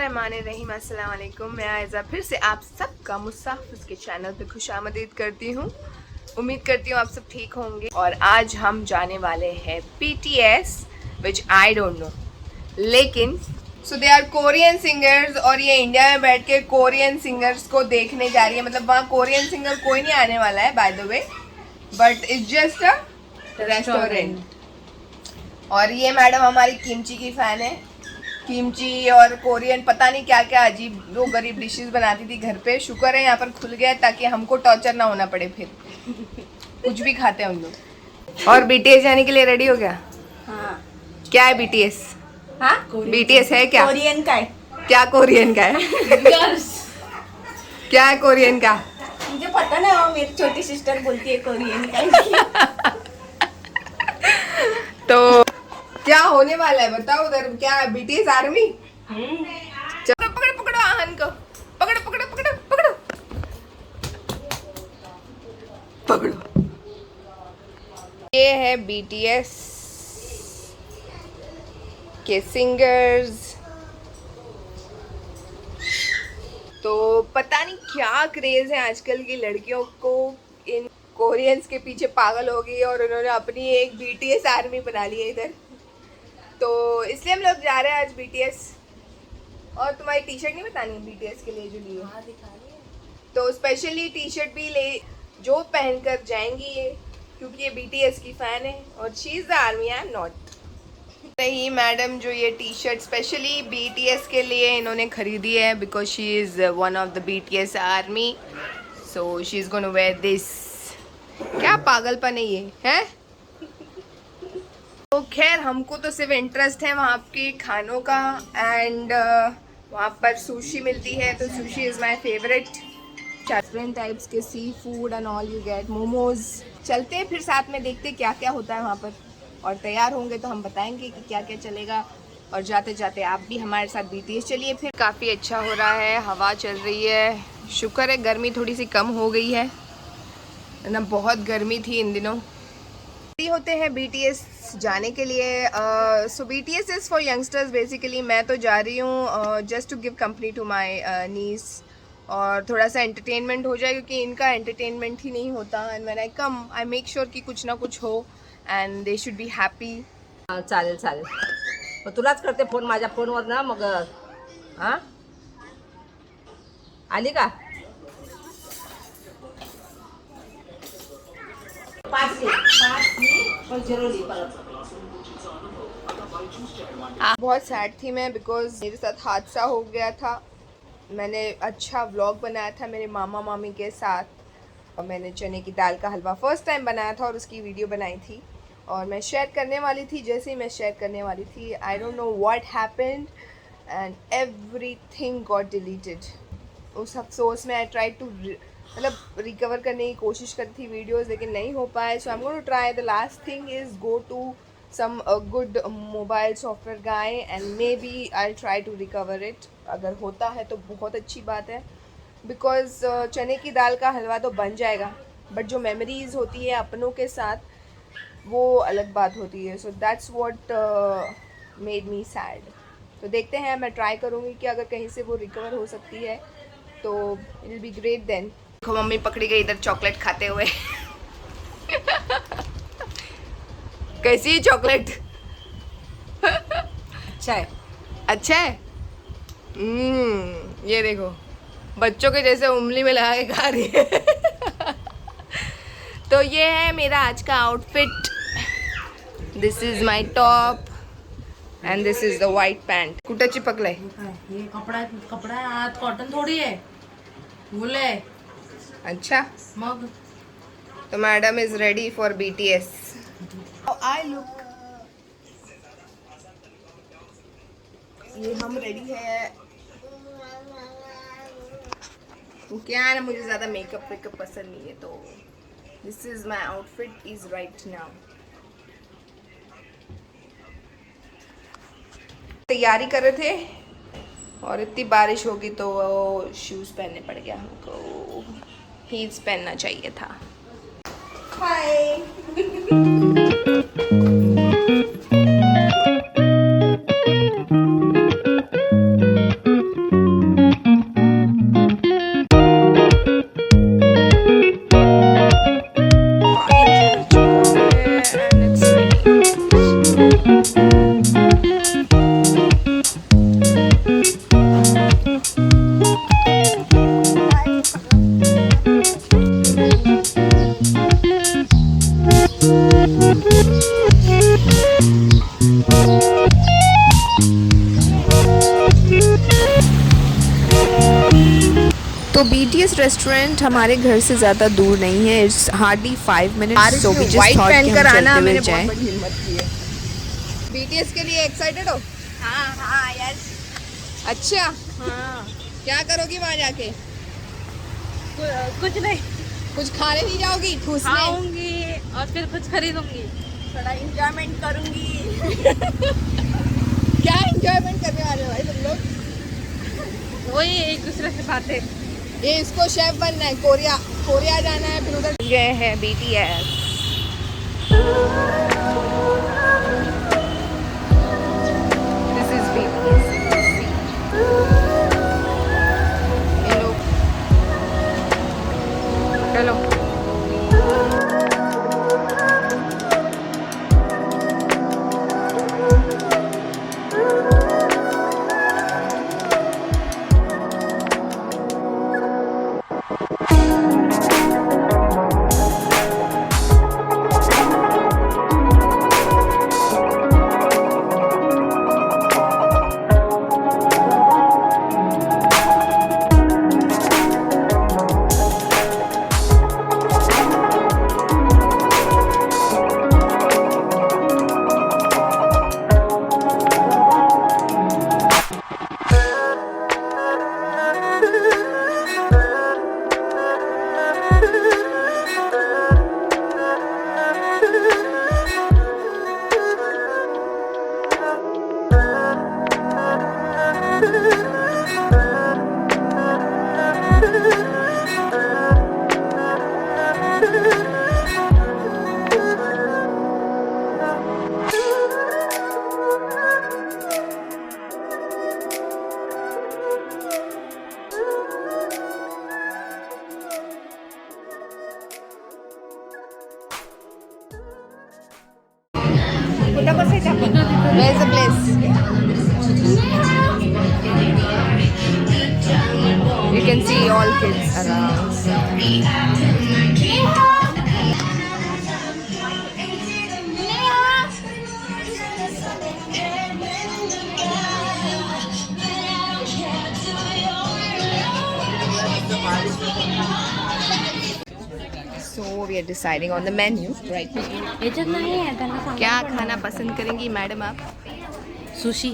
बिस्मिल्लाहिर्रहमानिर्रहीम। अस्सलाम वालेकुम। मैं आयज़ा फिर से आप सबका मुसाफिज़ के चैनल पे खुशामदीद करती हूँ। उम्मीद करती हूँ आप सब ठीक होंगे। और आज हम जाने वाले हैं BTS, which I don't know, लेकिन सो दे आर कोरियन सिंगर्स और ये इंडिया में बैठ के कोरियन सिंगर्स को देखने जा रही है। मतलब वहाँ कोरियन सिंगर कोई नहीं आने वाला है by the way, but it's just a restaurant. और ये मैडम हमारी किमची की फ़ैन है। किमची और कोरियन पता नहीं क्या क्या अजीब वो गरीब डिशेस बनाती थी घर पे। शुक्र है यहाँ पर खुल गया ताकि हमको टॉर्चर ना होना पड़े, फिर कुछ भी खाते हैं हम लोग। और BTS जाने के लिए रेडी हो गया? हाँ। क्या है BTS? हाँ? BTS है क्या? कोरियन का है। क्या कोरियन का है? क्या है कोरियन का? मुझे पता ना, वो मेरी छोटी सिस्टर बोलती है कोरियन का। तो क्या होने वाला है बताओ उधर? क्या BTS आर्मी? चलो पकड़ो पकड़ो आहन को, पकड़ो पकड़ो पकड़ो पकड़ो पकड़ो। ये है BTS के सिंगर्स। तो पता नहीं क्या क्रेज है आजकल की लड़कियों को इन कोरियंस के पीछे पागल हो गई और उन्होंने अपनी एक BTS आर्मी बना ली है इधर। तो इसलिए हम लोग जा रहे हैं आज BTS। और तुम्हारी टी शर्ट नहीं बतानी BTS के लिए जो ली है? तो स्पेशली टी शर्ट भी ले जो पहनकर जाएंगी ये, क्योंकि ये BTS की फ़ैन है और she is the army, I am not. नहीं मैडम, जो ये टी शर्ट स्पेशली BTS के लिए इन्होंने खरीदी है because she is one of the BTS army, so she is gonna wear this. क्या पागलपन है ये, है? तो खैर हमको तो सिर्फ इंटरेस्ट है वहाँ के खानों का, एंड वहाँ पर सुशी मिलती है तो sushi is my favourite. Different types के sea food and all you get, momos. चलते हैं फिर साथ में, देखते क्या क्या होता है वहाँ पर, और तैयार होंगे तो हम बताएंगे कि क्या क्या चलेगा। और जाते जाते आप भी हमारे साथ BTS चलिए फिर। काफ़ी अच्छा हो रहा है, हवा चल रही है, शुक्र है गर्मी थोड़ी सी कम हो गई है ना, बहुत गर्मी थी इन दिनों। होते हैं BTS जाने के लिए। So BTS is for youngsters basically. मैं तो जा रही हूँ just to give company to my nieces, और थोड़ा सा एंटरटेनमेंट हो जाए क्योंकि इनका एंटरटेनमेंट ही नहीं होता। And when I come I make sure कि कुछ ना कुछ हो and they should be happy. चालेल चालेल, मग तुलाच करते फोन माझ्या फोनवर ना मग. हा आली का? बहुत सैड थी मैं बिकॉज मेरे साथ हादसा हो गया था। मैंने अच्छा व्लॉग बनाया था मेरे मामा मामी के साथ, और मैंने चने की दाल का हलवा फर्स्ट टाइम बनाया था और उसकी वीडियो बनाई थी और मैं शेयर करने वाली थी। जैसे ही मैं शेयर करने वाली थी, I don't know what happened and everything got deleted. उस अफसोस में आई ट्राई टू मतलब रिकवर करने की कोशिश करी थी वीडियोस, लेकिन नहीं हो पाए। So I am going to try. The last thing is go to some a good mobile software guy and maybe I'll try to recover it। अगर होता है तो बहुत अच्छी बात है, बिकॉज चने की दाल का हलवा तो बन जाएगा, बट जो मेमोरीज होती है अपनों के साथ वो अलग बात होती है। So that's what made me sad. तो देखते हैं, मैं ट्राई करूँगी कि अगर कहीं से वो रिकवर हो सकती है तो it will be great then. देखो मम्मी पकड़ी गई इधर चॉकलेट खाते हुए। कैसी है चॉकलेट? अच्छा है, अच्छा है। ये देखो बच्चों के जैसे उंगली में लगा के खा रही है। तो ये है मेरा आज का outfit. This is my top and this is the white pant. कुठं चिपकलंय? ये कपड़ा कपड़ा आत कॉटन थोडी आहे, वूल आहे. अच्छा, मग तो madam is ready for BTS। I look, ये हम रेडी है। क्या है ना, मुझे ज़्यादा मेकअप वेकअप पसंद नहीं है, तो this is my outfit is right now. तैयारी कर रहे थे और इतनी बारिश होगी तो शूज़ पहनने पड़ गया हमको। हील्स पहनना चाहिए था। हाय। तो BTS रेस्टोरेंट हमारे घर से ज़्यादा दूर नहीं है, it's hardly 5 minutes, so we just thought कि हम चलते हुए जाएं। हिम्मत की है। BTS के लिए एक्साइटेड हो? हाँ हाँ यस। अच्छा, हाँ क्या करोगी वहाँ जाके? कुछ नहीं, कुछ खाने नहीं जाओगी? ठूसने? खाऊंगी और फिर कुछ खरीदूंगी, थोड़ा इंजॉयमेंट करूंगी। क्या एंजॉयमेंट करने वाले हो भाई तुम लोग? वही एक दूसरे से बातें। ये इसको शेफ बनना है, कोरिया जाना है, फिर उधर गए हैं BTS। This is BTS. ये लोग चलो। Where's the place? You can see all kids around. So we are deciding on the menu right now. क्या खाना पसंद करेंगी मैडम आप? सुशी।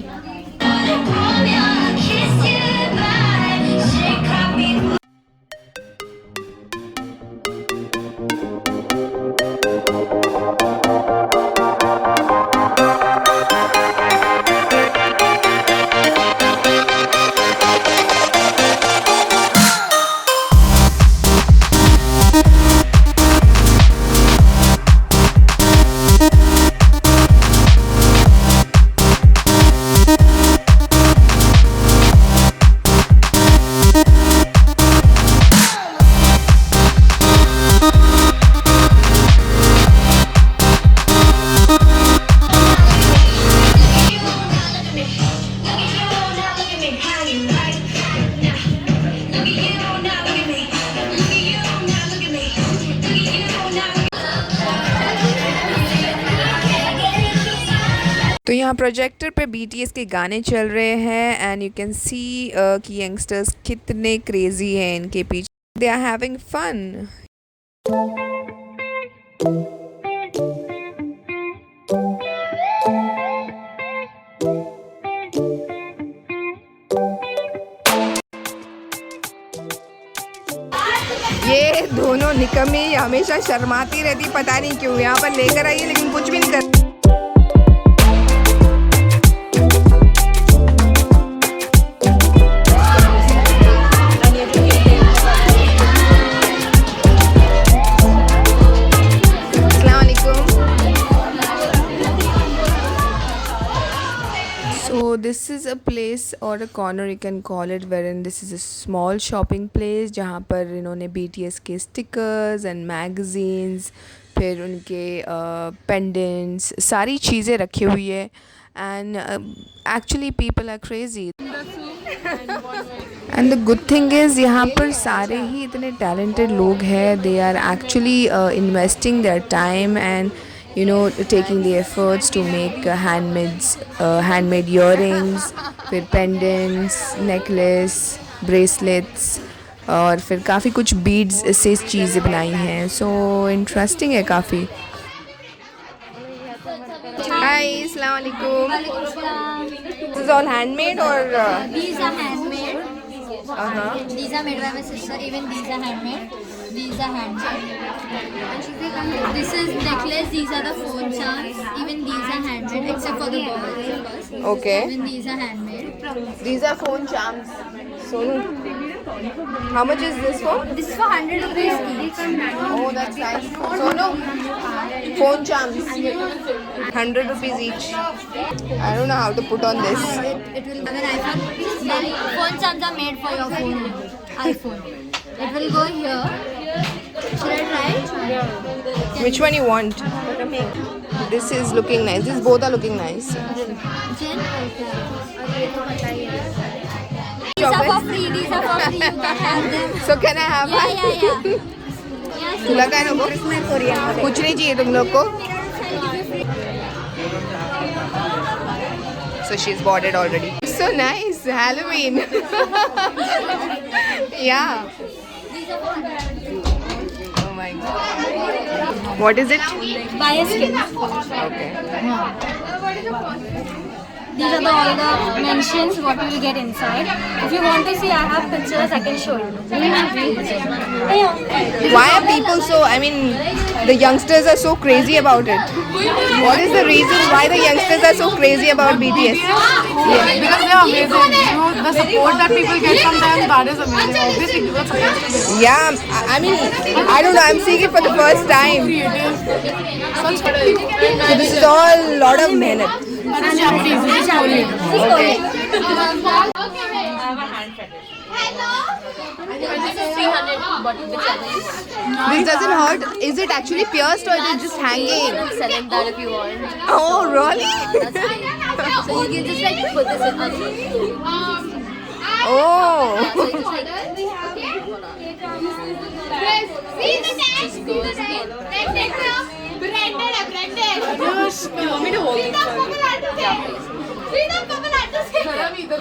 तो यहाँ प्रोजेक्टर पे BTS के गाने चल रहे हैं एंड यू कैन सी कि यंगस्टर्स कितने क्रेजी हैं इनके पीछे, दे आर हैविंग फन। ये दोनों निकम्मी हमेशा शर्माती रहती, पता नहीं क्यों। यहाँ पर लेकर आई है लेकिन कुछ भी नहीं कर। So this is a place or a corner you can call it, wherein this is a small shopping place जहाँ पर इन्होंने BTS के stickers and magazines, फिर उनके pendants, सारी चीज़ें रखी हुई है and actually people are crazy. And the good thing is यहाँ पर सारे ही इतने talented लोग हैं, they are actually investing their time and you know taking the efforts to make handmade earrings, फिर pendants, necklace, bracelets, और फिर काफ़ी कुछ बीड्स से चीज़ें बनाई हैं. सो इंटरेस्टिंग है काफ़ी. हाय, अस्सलाम वालेकुम. This is all handmade or? These are handmade. These are made by my sister. Even these are handmade. These are handmade. This is necklace. These are the phone charms. Even these are handmade, except for the balls, of course. Okay. Even these are handmade. These are phone charms. Sonu, how much is this for? This is for 100 rupees each. Oh, that's nice. Sonu, phone charms. 100 rupees each. I don't know how to put on this. It will have an iPhone. Phone charms are made for your phone. iPhone. It will go here. Should I try it? Which one you want? This is looking nice. These both are looking nice. Jen? These are for free. These are for free. You can have them. So can I have one? Yeah. तुला काय नको? कुछ नहीं चाहिए तुम लोग को? So she's bought it already. So nice, Halloween. Yeah. Oh my god. What is it? Bioskin. Okay. These are all the mentions what you will get inside. If you want to see, I have pictures. I can show you. Why are people so? I mean, the youngsters are so crazy about it. What is the reason why the youngsters are so crazy about BTS? Because they are amazing. The support that people get from them, that is amazing. Obviously, people are supposed to get Yeah, I mean, I don't know. I'm seeing it for the first time. such So this is all a lot of mehnat. That is Japanese. This is Korean. Okay. This doesn't hurt. Is it actually pierced or is it just hanging? Select that if you want. Oh, really? So you can just like put this in under. Oh. So you just like just goes in.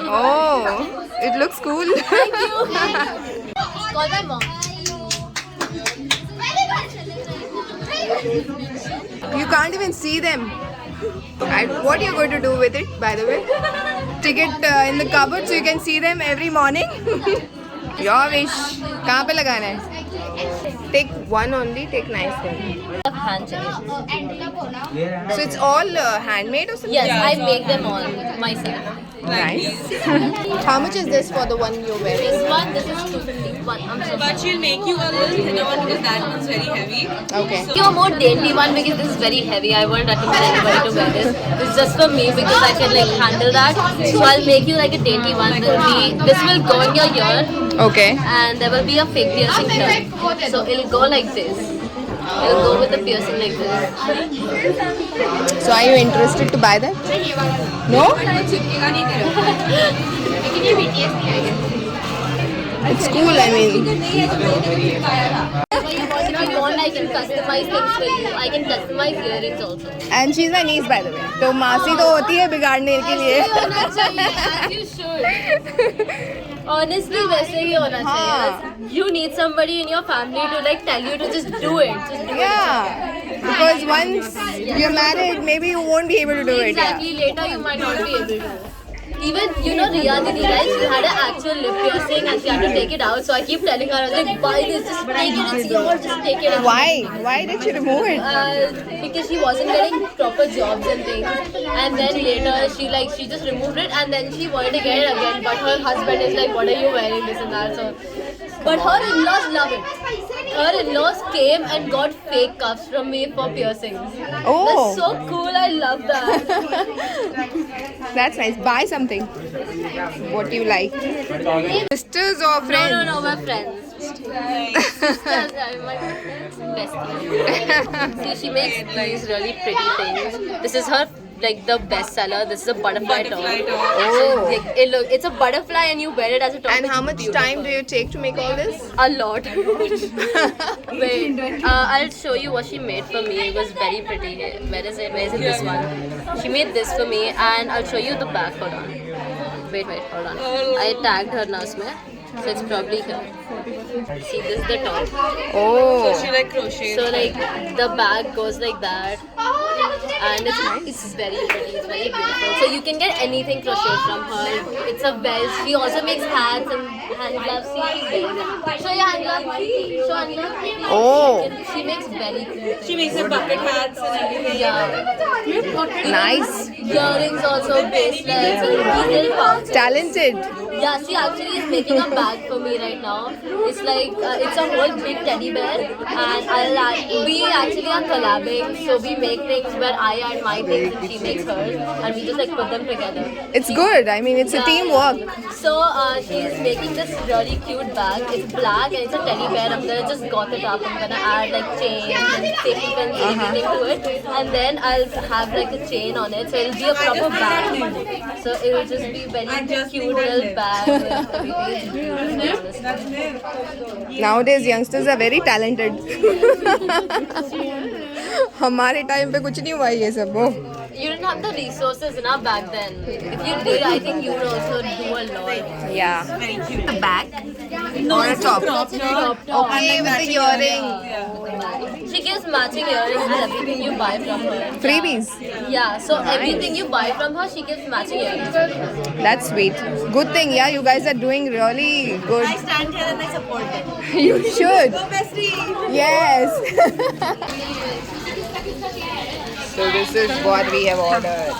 Oh, it looks cool. Call my mom. You can't even see them. What are you going to do with it, by the way? Stick it in the cupboard so you can see them every morning? Your wish. कहाँ पे लगाना है? Take one only. Take nice one. Hand check. So it's all handmade or something? Yes, I make them all myself. Nice. How much is this for the one you're wearing? This one, this is 251. I'm so But she'll make you a little thinner one because that one's very heavy. Okay. you a more dainty one because this is very heavy. I won't recommend anybody to wear this. This is just for me because I can like handle that. So I'll make you like a dainty one. This will go in your ear Okay. and there will be a fake piercing here. So it'll go like this. It'll go with the piercing like this. So are you interested to buy that? No? It's cool, I mean. If you want, I can customize things for you. I can customize earrings also. And she's my niece, by the way. तो मासी तो होती है बिगाड़ने के लिए. As you should. Honestly, वैसे ही होना चाहिए. You need somebody in your family to like tell you to just do it. Just do Yeah. Because once you're married, maybe you won't be able to do it. Exactly. Later, you might not be able to. Even, you know, Riya Didi, right? She had an actual lip piercing and she had to take it out. So I keep telling her, I was like, buy this, just take it, it's yours, just take it. Why? Why did she remove it? Because she wasn't getting proper jobs and things. And then later, she just removed it and then she wanted to get it again. But her husband is like, what are you wearing, this and that. So, but her in-laws love it. Her in-laws came and got fake cuffs from me for piercings. Oh. That's so cool, I love that. That's nice. Buy something. What do you like? Sisters or friends? No, we're friends. Sisters are my besties. See, she makes these really pretty things. This is her, like, the best seller. This is a butterfly top. Oh. So, it's a butterfly and you wear it as a top. And It's how much beautiful. time do you take to make all this? A lot. Wait, I'll show you what she made for me. It was very pretty. Where is it? Where is it? This one. She made this for me and I'll show you the back. Hold on. Wait, hold on. I tagged her now. So it's probably here. See, this is the top. Oh, She like crochet. So like the bag goes like that, and it's very pretty. It's very beautiful. So you can get anything crochet from her. It's a vest. She also makes hats and hand gloves. See, show your hand glove. Show hand glove. Oh. She makes very cute. She makes the bucket hats and everything. Yeah. nice. Earrings also, bracelets, and these little pouches. Talented. Yeah, she actually is making a bag for me right now. It's like it's a whole big teddy bear, and we actually are collabing. So we make things where I add my things and she makes hers, and we just like put them together. It's good. I mean, it's a teamwork. So she's making this really cute bag. It's black and it's a teddy bear. I'm gonna just got it up. I'm gonna add like chains and safety pins and everything to it, and then I'll have like a chain on it. So it'll be a proper bag. So it'll just be very cute little bag. With everything. Nowadays youngsters are very talented. हमारे time पे कुछ नहीं हुआ ये सब वो. You didn't have the resources enough back then. If you did, I think you would also do a lot. Yeah. Very cute. A bag No, or a it's top. crop top. Okay, with the earring. She gives matching earrings and everything you buy from her. Freebies. Yeah, so everything you buy from her, she gives matching earrings. That's sweet. Good thing, yeah. You guys are doing really good. I stand here and I support them. You should. Go bestie. Yes. So this is what we have ordered.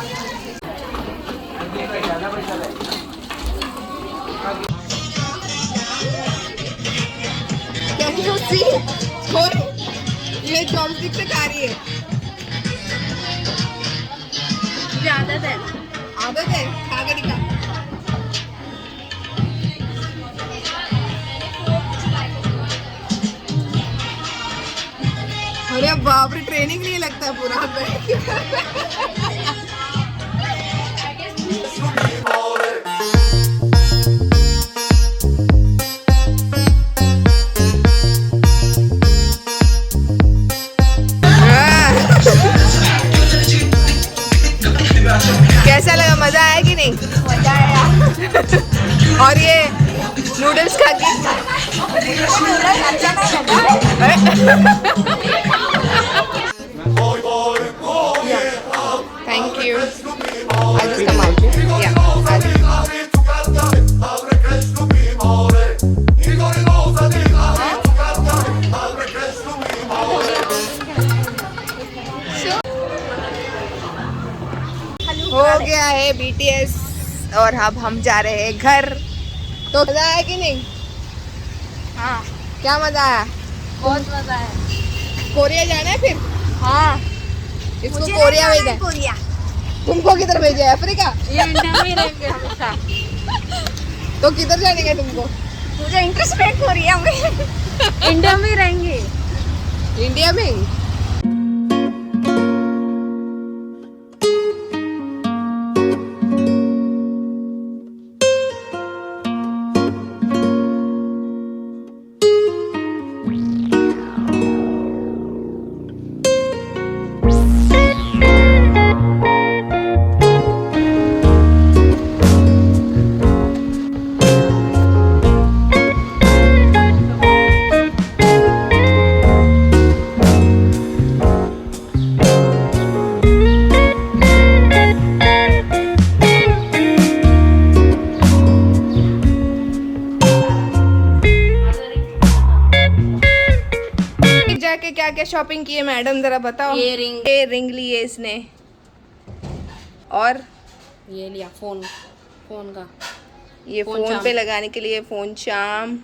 Can you see? ये chopstick से खा रही है. आदत है. आदत है. खा के दिखा. अरे बाप रे, ट्रेनिंग नहीं लगता पूरा. कैसा लगा? मजा आया कि नहीं? मजा आया. और ये नूडल्स खा के Thank you. I'll just come out. Yeah. हो गया है BTS और अब हम जा रहे हैं घर. तो मजा आया कि नहीं? हाँ. क्या मजा आया? बहुत मजा है. कोरिया जाना है फिर? हाँ. इसको कोरिया भेजा है. कोरिया. तुमको किधर भेजा है? अफ्रीका? ये इंडिया में ही रहेंगे हमेशा. तो किधर जाने का तुमको? मुझे इंटरेस्ट है कोरिया में. इंडिया में ही रहेंगे. इंडिया में ही? जाके क्या क्या शॉपिंग की है मैडम, जरा बताओ. ये रिंग. ये रिंग लिए इसने. और ये लिया फोन का. ये फोन फोन चार्म. पे लगाने के लिए फोन चार्म.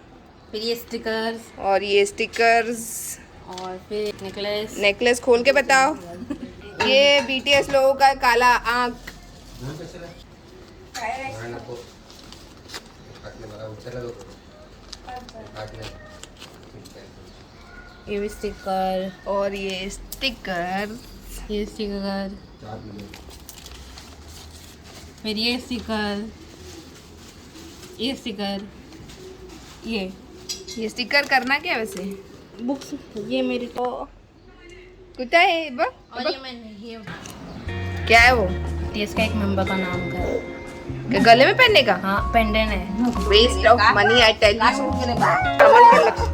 फिर ये स्टिकर्स और ये स्टिकर्स. और फिर नेकलेस. नेकलेस खोल के बताओ. ये BTS लोगों का काला आँख. ये भी स्टिकर. और ये स्टिकर. ये स्टिकर. फिर ये स्टिकर. ये स्टिकर. ये स्टिकर करना क्या वैसे? बुक्स. ये मेरी तो. कुछ है और ये मैंने ये क्या है वो? इसका एक मेंबर का नाम का. क्या गले में पहनने का? हाँ पेंडेंट है। Waste of money I tell last you. Room के लिए बाहर। कमल कर लग-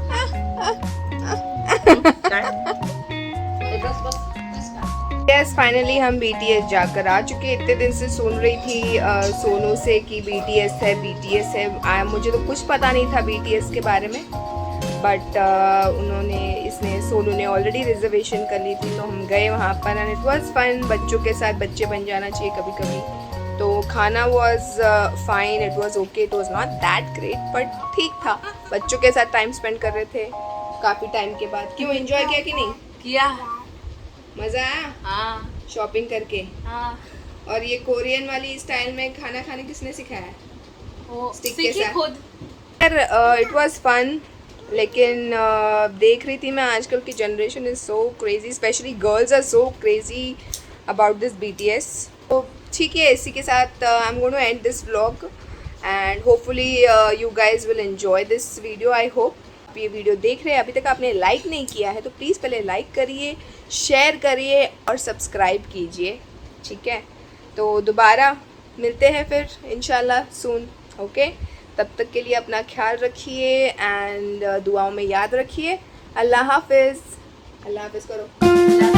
Yes, फाइनली हम BTS जाकर आ चुके। इतने दिन से सुन रही थी सोनू से कि BTS है BTS है। मुझे तो कुछ पता नहीं था BTS के बारे में, बट सोनू ने ऑलरेडी रिजर्वेशन कर ली थी, तो हम गए वहाँ पर एंड इट वाज फन। बच्चों के साथ बच्चे बन जाना चाहिए कभी कभी। तो खाना was fine, it was okay, it was not that great but ठीक था। बच्चों के साथ टाइम स्पेंड कर रहे थे काफ़ी टाइम के बाद। क्यों, एंजॉय किया कि नहीं? किया। मज़ा आया हाँ शॉपिंग करके? हाँ। और ये कोरियन वाली स्टाइल में खाना खाने किसने सिखाया? वो Stick के सीखी साथ। खुद। यार इट वाज फन, लेकिन देख रही थी मैं आजकल की generation is so crazy, specially girls are so crazy about this BTS। तो ठीक है, इसी के साथ I am going to end this vlog and hopefully you guys will enjoy this video. I hope आप ये वीडियो देख रहे हैं, अभी तक आपने लाइक नहीं किया है तो प्लीज़ पहले लाइक करिए, शेयर करिए और सब्सक्राइब कीजिए, ठीक है? तो दोबारा मिलते हैं फिर इंशाल्लाह सून, ओके? तब तक के लिए अपना ख्याल रखिए एंड दुआओं में याद रखिए। अल्लाह हाफिज़। अल्लाह हाफिज़ करो।